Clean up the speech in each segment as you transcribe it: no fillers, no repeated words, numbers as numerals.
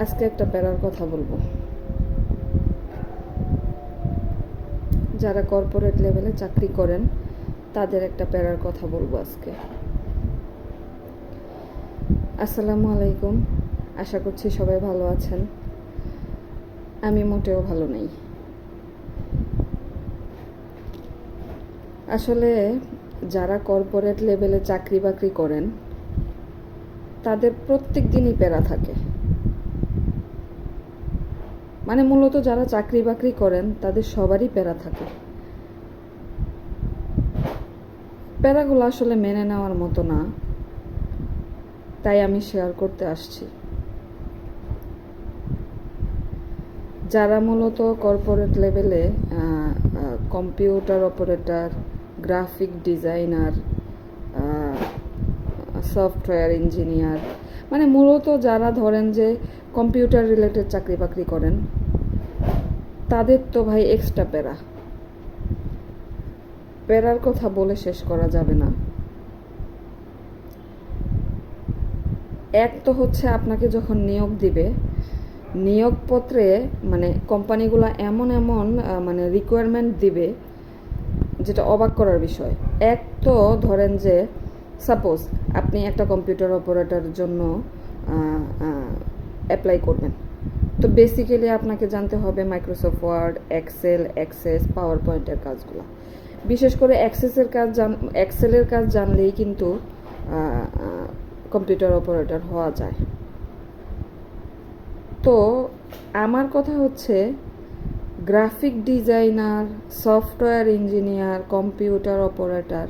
আজকে একটা প্যারার কথা বলবো। যারা কর্পোরেট লেভেলে চাকরি করেন তাদের একটা প্যারার কথা বলবো আজকে। আসসালামু আলাইকুম, আশা করছি সবাই ভালো আছেন। আমি মোটেও ভালো নেই। আসলে যারা কর্পোরেট লেভেলে চাকরি বাকরি করেন তাদের প্রত্যেক দিনই প্যারা থাকে। মানে মূলত যারা চাকরি বাকরি করেন তাদের সবারই প্যারা থাকে। প্যারাগুলো আসলে মেনে নেওয়ার মতো না, তাই আমি শেয়ার করতে আসছি। যারা মূলত কর্পোরেট লেভেলে computer operator, graphic designer, software engineer, মানে মূলত যারা ধরেন যে কম্পিউটার রিলেটেড চাকরি বাকরি করেন তাদের তো ভাই এক্সট্রা প্যারার কথা বলে শেষ করা যাবে না। এক তো হচ্ছে আপনাকে যখন নিয়োগ দিবে, নিয়োগপত্রে মানে কোম্পানিগুলো এমন মানে রিকোয়ারমেন্ট দিবে যেটা অবাক করার বিষয়। এক তো ধরেন যে সাপোজ আপনি একটা কম্পিউটার অপারেটরের জন্য অ্যাপ্লাই করবেন, তো বেসিক্যালি আপনাকে জানতে হবে মাইক্রোসফট ওয়ার্ড, এক্সেল, অ্যাক্সেস, পাওয়ার পয়েন্টের কাজগুলো। বিশেষ করে এক্সেলের কাজ জানলেই কিন্তু কম্পিউটার অপারেটর হওয়া যায়। তো আমার কথা হচ্ছে graphic designer, software engineer, computer operator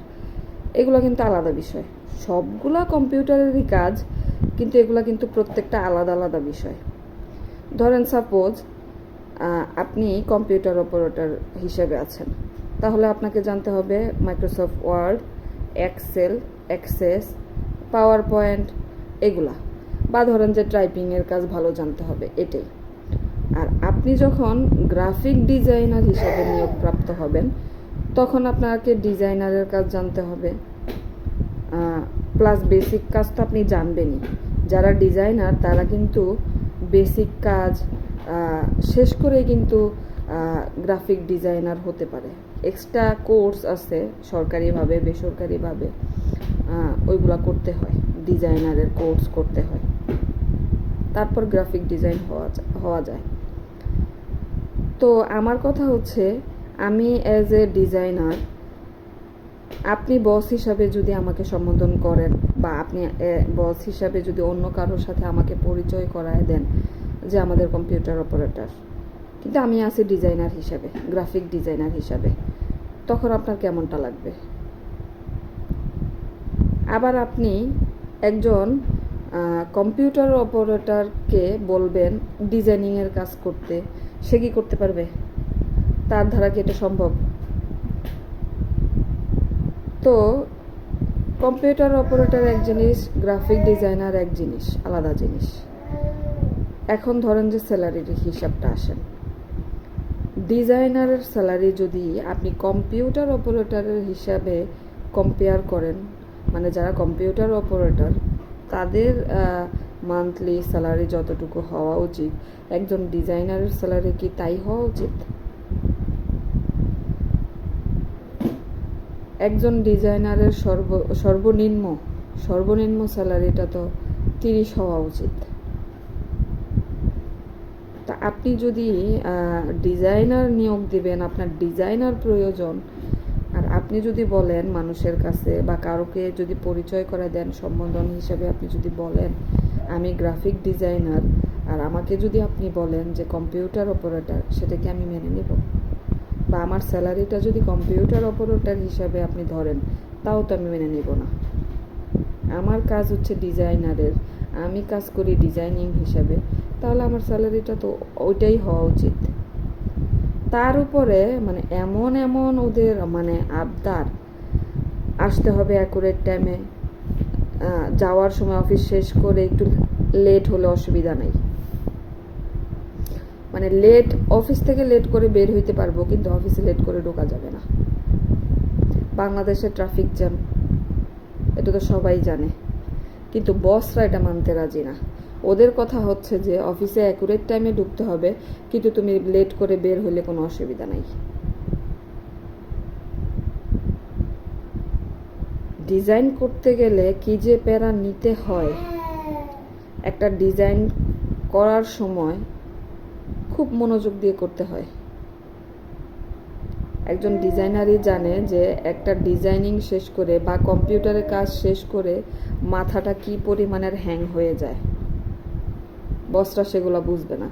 এগুলো কিন্তু আলাদা বিষয়। সবগুলা কম্পিউটারেরই কাজ, কিন্তু এগুলো কিন্তু প্রত্যেকটা আলাদা আলাদা বিষয়। ধরেন সাপোজ আপনি কম্পিউটার অপারেটর হিসেবে আছেন, তাহলে আপনাকে জানতে হবে Microsoft word, excel, access, PowerPoint এগুলা, বা ধরেন যে টাইপিংয়ের কাজ ভালো জানতে হবে, এটাই। আর আপনি যখন গ্রাফিক ডিজাইনার হিসেবে নিয়োগপ্রাপ্ত হবেন তখন আপনাকে ডিজাইনারের কাজ জানতে হবে, প্লাস বেসিক কাজ তো আপনি জানবেনই। যারা ডিজাইনার তারা কিন্তু বেসিক কাজ শেষ করে কিন্তু গ্রাফিক ডিজাইনার হতে পারে। এক্সট্রা কোর্স আছে সরকারিভাবে, বেসরকারিভাবে, ওইগুলা করতে হয়, ডিজাইনারের কোর্স করতে হয়, তারপর গ্রাফিক ডিজাইন হওয়া যায়। তো আমার কথা হচ্ছে, আমি অ্যাজ এ ডিজাইনার, আপনি বস হিসাবে যদি আমাকে সম্বোধন করেন বা আপনি বস হিসাবে যদি অন্য কারোর সাথে আমাকে পরিচয় করায় দেন যে আমাদের কম্পিউটার অপারেটর, কিন্তু আমি আছি ডিজাইনার হিসাবে, গ্রাফিক ডিজাইনার হিসাবে, তখন আপনার কেমনটা লাগবে? আবার আপনি একজন কম্পিউটার অপারেটরকে বলবেন ডিজাইনিংয়ের কাজ করতে, সে কি করতে পারবে? তার দ্বারা কি এটা সম্ভব? তো কম্পিউটার অপারেটর এক জিনিস, গ্রাফিক ডিজাইনার এক জিনিস, আলাদা জিনিস। এখন ধরেন যে স্যালারির হিসাবটা আসেন, ডিজাইনারের স্যালারি যদি আপনি কম্পিউটার অপারেটরের হিসাবে কম্পেয়ার করেন, মানে যারা কম্পিউটার অপারেটর তাদের মান্থলি স্যালারি যতটুকু হওয়া উচিত, একজন ডিজাইনারের স্যালারি কি তাই হওয়া উচিত? একজন ডিজাইনারের সর্বনিম্ন স্যালারিটা তো 30 হওয়া উচিত। তা আপনি যদি ডিজাইনার নিয়োগ দিবেন, আপনার ডিজাইনার প্রয়োজন, আর আপনি যদি বলেন মানুষের কাছে বা কারোকে যদি পরিচয় করে দেন সম্বোধন হিসেবে, আপনি যদি বলেন আমি গ্রাফিক ডিজাইনার, আর আমাকে যদি আপনি বলেন যে কম্পিউটার অপারেটর, সেটা কি আমি মেনে নেব? বা আমার স্যালারিটা যদি কম্পিউটার অপারেটর হিসাবে আপনি ধরেন, তাও তো আমি মেনে নেব না। আমার কাজ হচ্ছে ডিজাইনারের, আমি কাজ করি ডিজাইনিং হিসাবে, তাহলে আমার স্যালারিটা তো ওইটাই হওয়া উচিত। তার উপরে মানে এমন ওদের মানে আবদার, আসতে হবে অ্যাকুরেট টাইমে, যাওয়ার সময় অফিস শেষ করে একটু লেট হলে অসুবিধা নেই, মানে অফিস থেকে লেট করে বের হইতে পারবো, কিন্তু অফিসে লেট করে ঢোকা যাবে না। বাংলাদেশের ট্রাফিক জ্যাম, এটা তো সবাই জানে, কিন্তু বসরা এটা মানতে রাজি না। ওদের কথা হচ্ছে যে অফিসে অ্যাকুরেট টাইমে ঢুকতে হবে, কিন্তু তুমি লেট করে বের হলে কোনো অসুবিধা নাই। ডিজাইন করতে গেলে কি যে প্যারা নিতে হয়, একটা ডিজাইন করার সময় খুব মনোযোগ দিয়ে করতে হয়। একজন ডিজাইনারই জানে যে একটা ডিজাইনিং শেষ করে বা কম্পিউটারের কাজ শেষ করে মাথাটা কি পরিমাণের হ্যাং হয়ে যায়, বসরা সেগুলো বুঝবে না।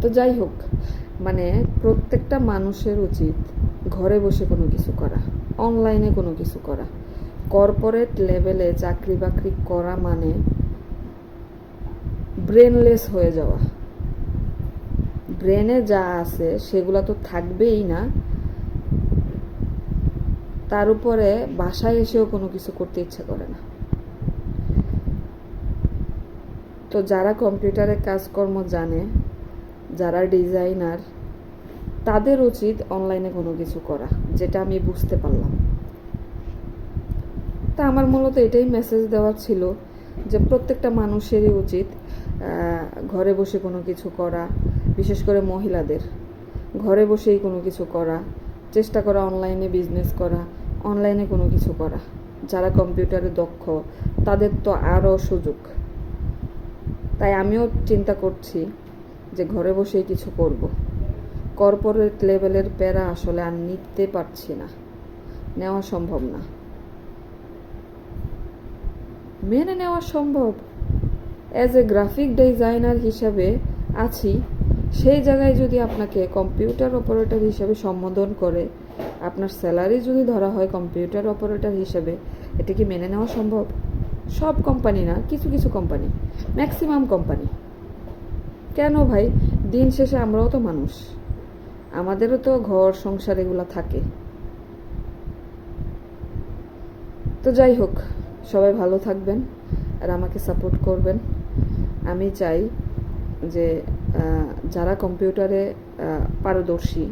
তো যাই হোক, মানে প্রত্যেকটা মানুষের উচিত ঘরে বসে কোনো কিছু করা, অনলাইনে কোনো কিছু করা। কর্পোরেট লেভেলে চাকরি বাকরি করা মানে ব্রেনলেস হয়ে যাওয়া। ব্রেনে যা আছে সেগুলো তো থাকবেই না, তার উপরে বাসায় এসেও কোনো কিছু করতে ইচ্ছা করে না। তো যারা কম্পিউটারে কাজকর্ম জানে, যারা ডিজাইনার, তাদের উচিত অনলাইনে কোনো কিছু করা, যেটা আমি বুঝতে পারলাম। তা আমার মূলত এটাই মেসেজ দেওয়ার ছিল যে প্রত্যেকটা মানুষেরই উচিত ঘরে বসে কোনো কিছু করা, বিশেষ করে মহিলাদের ঘরে বসেই কোনো কিছু করা, চেষ্টা করা অনলাইনে বিজনেস করা, অনলাইনে কোনো কিছু করা। যারা কম্পিউটারে দক্ষ তাদের তো আরও সুযোগ। তাই আমিও চিন্তা করছি যে ঘরে বসেই কিছু করব। কর্পোরেট লেভেলের প্যারা আসলে আর নিতে পারছি না, নেওয়া সম্ভব না। মেনে নেওয়া সম্ভব, অ্যাজ এ গ্রাফিক ডিজাইনার হিসাবে আছি, সেই জায়গায় যদি আপনাকে কম্পিউটার অপারেটর হিসাবে সম্বোধন করে, আপনার স্যালারি যদি ধরা হয় কম্পিউটার অপারেটর হিসাবে, এটা কি মেনে নেওয়া সম্ভব? সব কোম্পানি না, কিছু কিছু কোম্পানি, ম্যাক্সিমাম কোম্পানি। কেন ভাই, দিন শেষে আমরাও তো মানুষ, আমাদেরও তো ঘর সংসার এগুলো থাকে। তো যাই হোক, সবাই ভালো থাকবেন আর আমাকে সাপোর্ট করবেন। আমি চাই যে যারা কম্পিউটারে পারদর্শী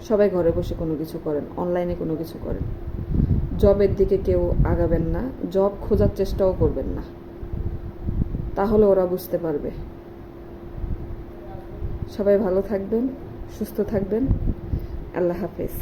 সবাই ঘরে বসে কোনো কিছু করেন, অনলাইনে কোনো কিছু করেন। জবের দিকে কেউ আগাবেন না, জব খোঁজার চেষ্টাও করবেন না, তাহলে ওরা বুঝতে পারবে। সবাই ভালো থাকবেন, সুস্থ থাকবেন। আল্লাহ হাফেজ।